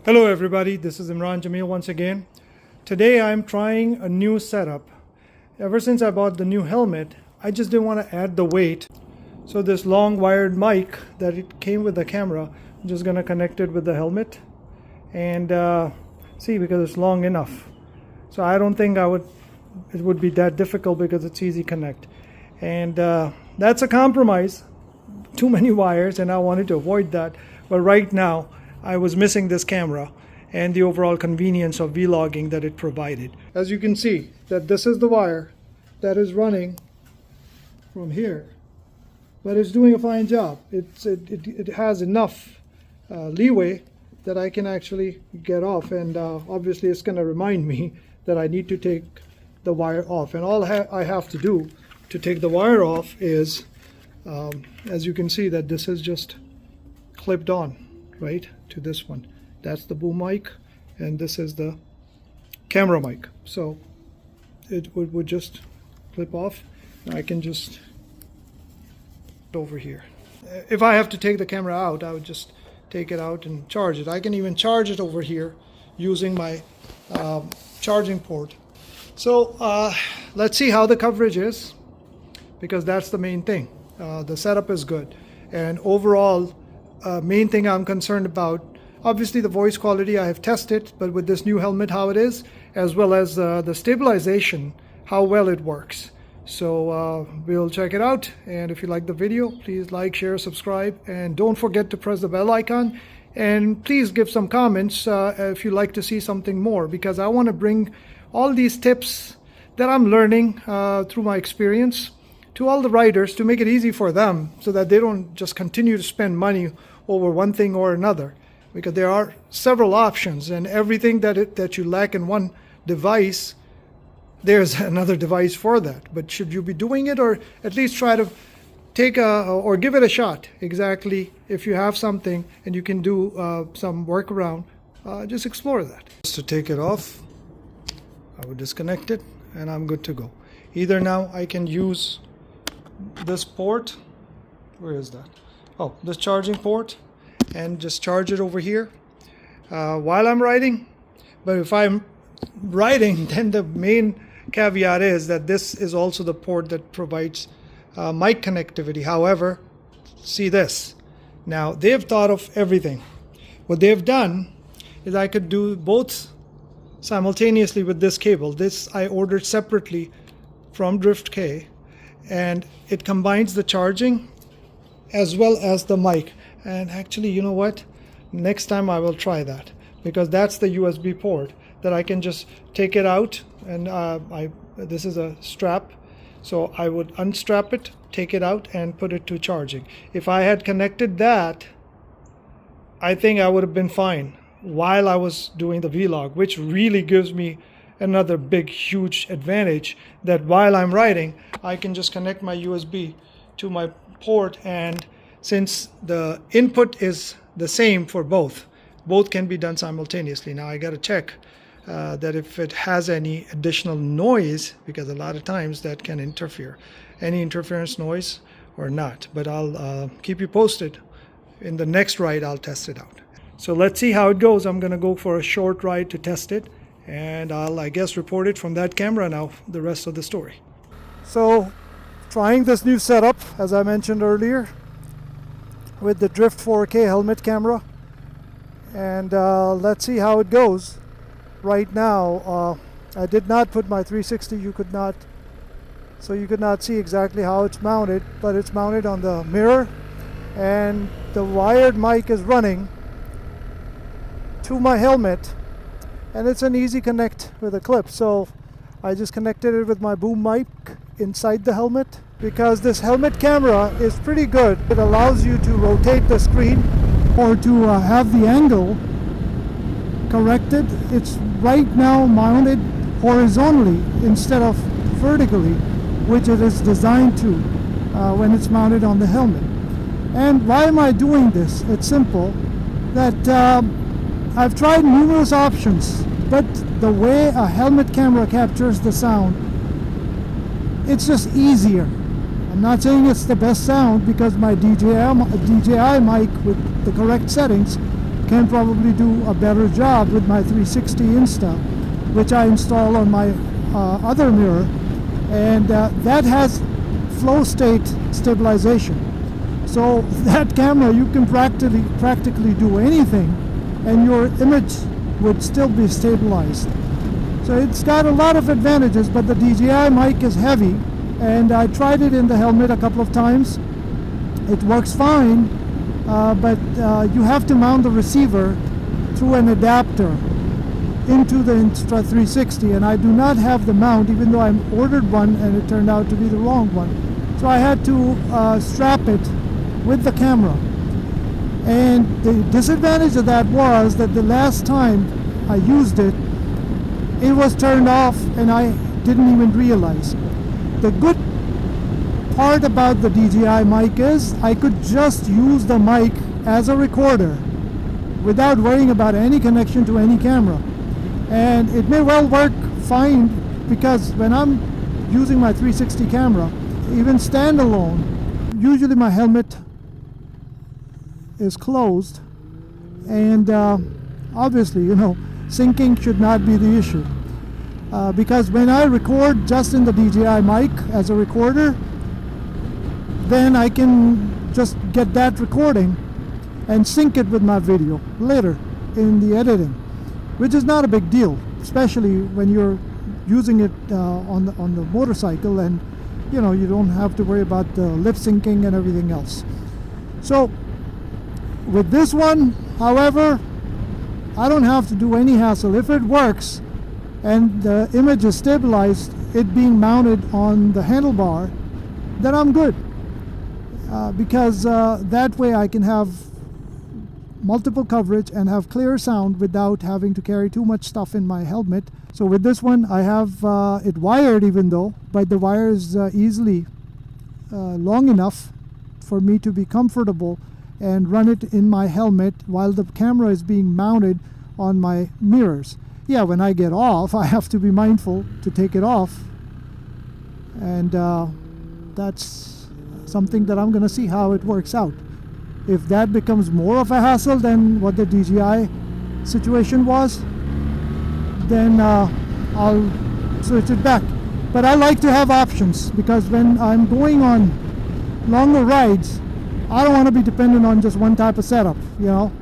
Hello everybody, this is Imran Jamil once again. Today I'm trying a new setup. Ever since I bought the new helmet, I just didn't want to add the weight. So this long wired mic that it came with the camera, I'm just going to connect it with the helmet and see, because it's long enough. So I don't think it would be that difficult because it's easy connect. And that's a compromise. Too many wires, and I wanted to avoid that. But right now I was missing this camera and the overall convenience of vlogging that it provided. As you can see, that this is the wire that is running from here, but it's doing a fine job. It has enough leeway that I can actually get off, and obviously it's going to remind me that I need to take the wire off. And all I have to do to take the wire off is, as you can see, that this is just clipped on right to this one. That's the boom mic, and this is the camera mic. So it would just clip off. I can just over here. If I have to take the camera out, I would just take it out and charge it. I can even charge it over here using my charging port. So let's see how the coverage is, because that's the main thing. The setup is good, and overall main thing I'm concerned about, obviously the voice quality I have tested, but with this new helmet how it is, as well as the stabilization, how well it works. So we'll check it out, and if you like the video, please like, share, subscribe, and don't forget to press the bell icon, and please give some comments if you'd like to see something more, because I want to bring all these tips that I'm learning through my experience to all the riders, to make it easy for them so that they don't just continue to spend money over one thing or another, because there are several options, and everything that you lack in one device, there's another device for that. But should you be doing it, or at least try to take or give it a shot? Exactly, if you have something and you can do some workaround, just explore that. Just to take it off, I would disconnect it and I'm good to go. Either now I can use this port, where is that? Oh, this charging port, and just charge it over here while I'm riding. But if I'm riding, then the main caveat is that this is also the port that provides mic connectivity. However, see this. Now they've thought of everything. What they've done is I could do both simultaneously with this cable. This I ordered separately from Drift K, and it combines the charging as well as the mic. And actually, you know what, next time I will try that, because that's the USB port that I can just take it out, and this is a strap, so I would unstrap it, take it out, and put it to charging. If I had connected that, I think I would have been fine while I was doing the vlog, which really gives me another big huge advantage, that while I'm riding I can just connect my USB to my port, and since the input is the same for both can be done simultaneously. Now I got to check that if it has any additional noise, because a lot of times that can interfere, any interference noise or not. But I'll keep you posted. In the next ride I'll test it out. So let's see how it goes. I'm gonna go for a short ride to test it, and I'll, I guess, report it from that camera now, the rest of the story. So trying this new setup, as I mentioned earlier, with the Drift 4K helmet camera, and let's see how it goes. Right now I did not put my 360, you could not see exactly how it's mounted, but it's mounted on the mirror, and the wired mic is running to my helmet, and it's an easy connect with a clip. So I just connected it with my boom mic inside the helmet, because this helmet camera is pretty good. It allows you to rotate the screen or to have the angle corrected. It's right now mounted horizontally instead of vertically, which it is designed to when it's mounted on the helmet. And why am I doing this? It's simple, that I've tried numerous options, but the way a helmet camera captures the sound, it's just easier. I'm not saying it's the best sound, because my DJI mic with the correct settings can probably do a better job with my 360 Insta, which I install on my other mirror, and that has flow state stabilization. So that camera, you can practically do anything and your image would still be stabilized. So it's got a lot of advantages, but the DJI mic is heavy, and I tried it in the helmet a couple of times. It works fine, but you have to mount the receiver through an adapter into the Insta360, and I do not have the mount, even though I ordered one and it turned out to be the wrong one. So I had to strap it with the camera. And the disadvantage of that was that the last time I used it, it was turned off and I didn't even realize. The good part about the DJI mic is I could just use the mic as a recorder without worrying about any connection to any camera. And it may well work fine, because when I'm using my 360 camera, even standalone, usually my helmet is closed, and obviously, you know, syncing should not be the issue, because when I record just in the DJI mic as a recorder, then I can just get that recording and sync it with my video later in the editing, which is not a big deal, especially when you're using it on the motorcycle, and you know, you don't have to worry about the lip syncing and everything else. So with this one, however, I don't have to do any hassle. If it works and the image is stabilized, it being mounted on the handlebar, then I'm good, because that way I can have multiple coverage and have clear sound without having to carry too much stuff in my helmet. So with this one, I have it wired, even though, but the wire is easily long enough for me to be comfortable and run it in my helmet while the camera is being mounted on my mirrors. Yeah, when I get off, I have to be mindful to take it off, and that's something that I'm gonna see how it works out. If that becomes more of a hassle than what the DJI situation was, then I'll switch it back. But I like to have options, because when I'm going on longer rides, I don't want to be dependent on just one type of setup, you know,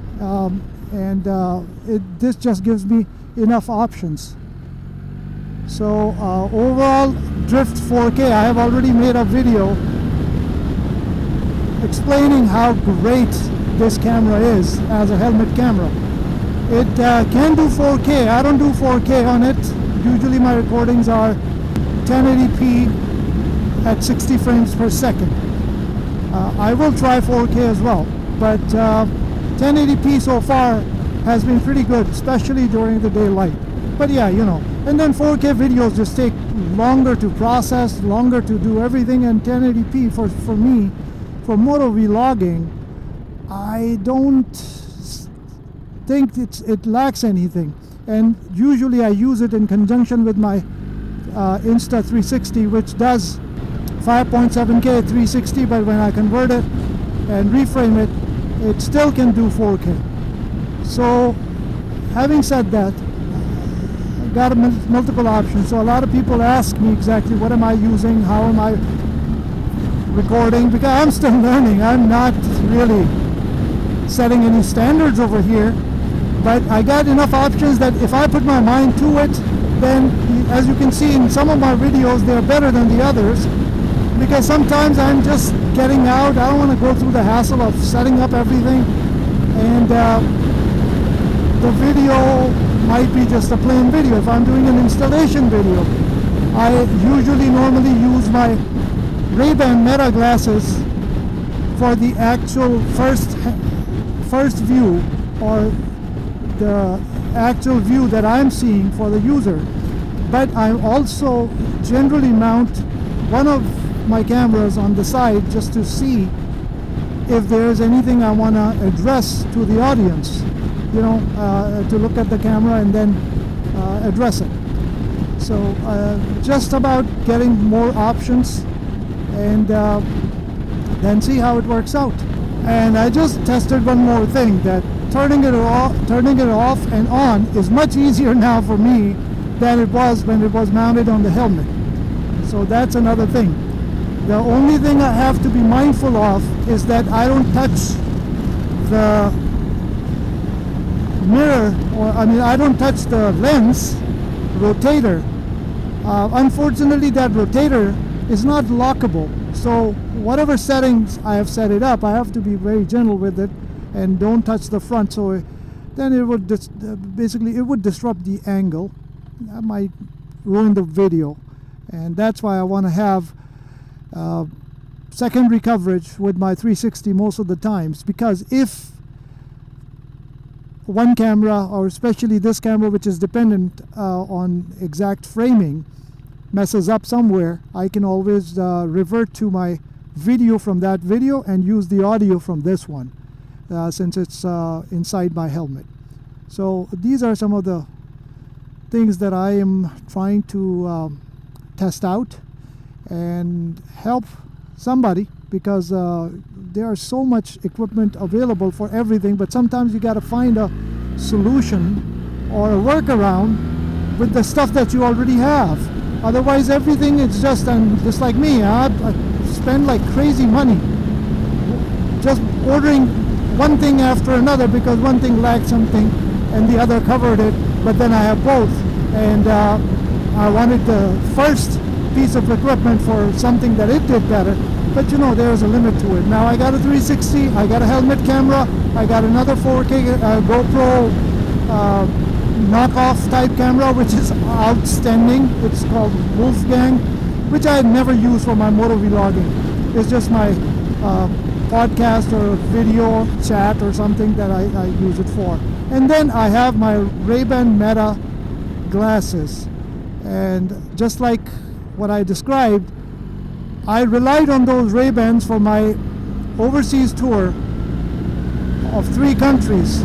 this just gives me enough options. So overall, Drift 4K, I have already made a video explaining how great this camera is as a helmet camera. It can do 4K. I don't do 4K on it. Usually my recordings are 1080p at 60 frames per second. I will try 4K as well, but 1080p so far has been pretty good, especially during the daylight. But yeah, you know, and then 4K videos just take longer to process, longer to do everything, and 1080p for me, for moto vlogging, I don't think it lacks anything. And usually I use it in conjunction with my Insta360, which does 5.7K 360, but when I convert it and reframe it, it still can do 4K. So having said that, I've got multiple options. So a lot of people ask me exactly what am I using, how am I recording, because I'm still learning. I'm not really setting any standards over here, but I got enough options that if I put my mind to it, then as you can see in some of my videos, they're better than the others, because sometimes I'm just getting out. I don't want to go through the hassle of setting up everything, and the video might be just a plain video. If I'm doing an installation video, I usually normally use my Ray-Ban Meta glasses for the actual first view, or the actual view that I'm seeing for the user. But I also generally mount one of my cameras on the side just to see if there's anything I want to address to the audience, you know, to look at the camera and then address it. So just about getting more options, and then see how it works out. And I just tested one more thing, that turning it off and on is much easier now for me than it was when it was mounted on the helmet. So that's another thing. The only thing I have to be mindful of is that I don't touch the mirror, or I don't touch the lens rotator. Unfortunately, that rotator is not lockable. So whatever settings I have set it up, I have to be very gentle with it and don't touch the front. So then it would basically it would disrupt the angle. That might ruin the video, and that's why I want to have secondary coverage with my 360 most of the times, because if one camera, or especially this camera which is dependent on exact framing, messes up somewhere, I can always revert to my video from that video and use the audio from this one, since it's inside my helmet. So these are some of the things that I am trying to test out and help somebody, because there are so much equipment available for everything, but sometimes you got to find a solution or a workaround with the stuff that you already have. Otherwise everything is just like me, I spend like crazy money just ordering one thing after another because one thing lacked something and the other covered it, but then I have both, and I wanted the first piece of equipment for something that it did better, but you know, there's a limit to it. Now I got a 360, I got a helmet camera, I got another 4K GoPro knockoff type camera which is outstanding. It's called Wolfgang, which I had never used for my moto vlogging. It's just my podcast or video chat or something that I use it for. And then I have my Ray-Ban Meta glasses, and just like what I described, I relied on those Ray-Bans for my overseas tour of 3 countries.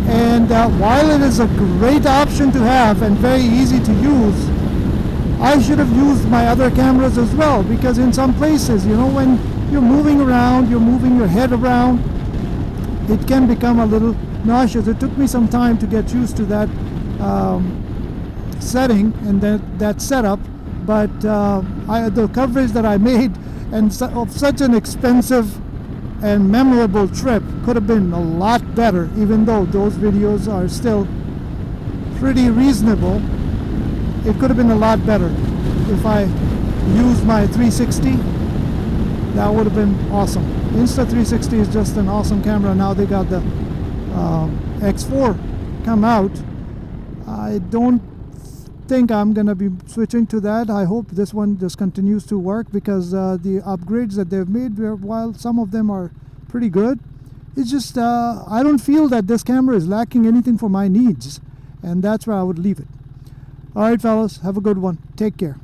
And while it is a great option to have and very easy to use, I should have used my other cameras as well, because in some places, you know, when you're moving around, you're moving your head around, it can become a little nauseous. It took me some time to get used to that setting and that setup, but the coverage that I made and of such an expensive and memorable trip could have been a lot better, even though those videos are still pretty reasonable. It could have been a lot better if I used my 360. That would have been awesome. Insta360 is just an awesome camera. Now they got the X4 come out. I don't think I'm gonna be switching to that. I hope this one just continues to work, because the upgrades that they've made, while some of them are pretty good, it's just I don't feel that this camera is lacking anything for my needs, and that's where I would leave it. All right, fellas, have a good one. Take care.